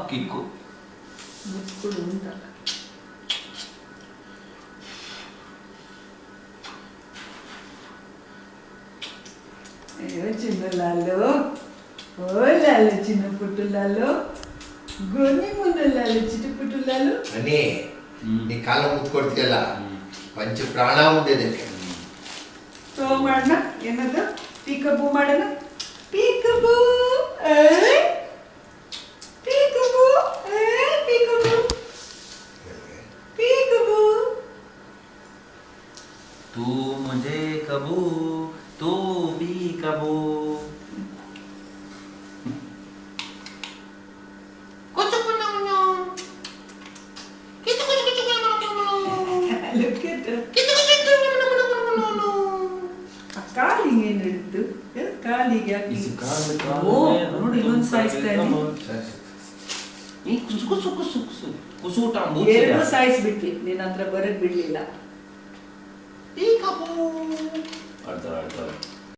Kick ಮುಚ್ಕೊಂಡು ಉಂಟ చిన్న లాలు ఓ లాలు చిన్న పుట్టు లాలు గొని మున్న లాలు చిన్న పుట్టు లాలు అని నీ ಕಾಲ ಮುತ್ಕೊಡ್ತಿಯಲ್ಲ ಪಂಚ ಪ್ರಾಣ ಉಂಡಿದೆ ಸೊ ಮಾಡೋಣ ಏನದು ಪೀಕಬೂ ಮಾಡೋಣ ಪೀಕಬೂ ಪೀಕಬೂ ಪೀಕಬೂ ಪೀಕಬೂ तू मुझे कबू तू भी कबू Look at her. ಕಾಲಿಗೆ ಏನು ಹಿಡಿದು ಕಾಲಿಗೆ ಹಾಕಿ ಓ ನೋಡಿ ಇನ್ನೊಂದು ಸಾಯಿಸ್ತಾನೆ ನೀ ಕುಸು ಕುಸು ಕುಸು ಕುಸು ಕುಸೂಟ ಎರಡು ಸಾಯಿಸ್ಬಿಟ್ವಿ ನಿನ್ನ ಹತ್ರ ಬರಕ್ ಬಿಡ್ಲಿಲ್ಲ ಆಡ್ತಾರೆ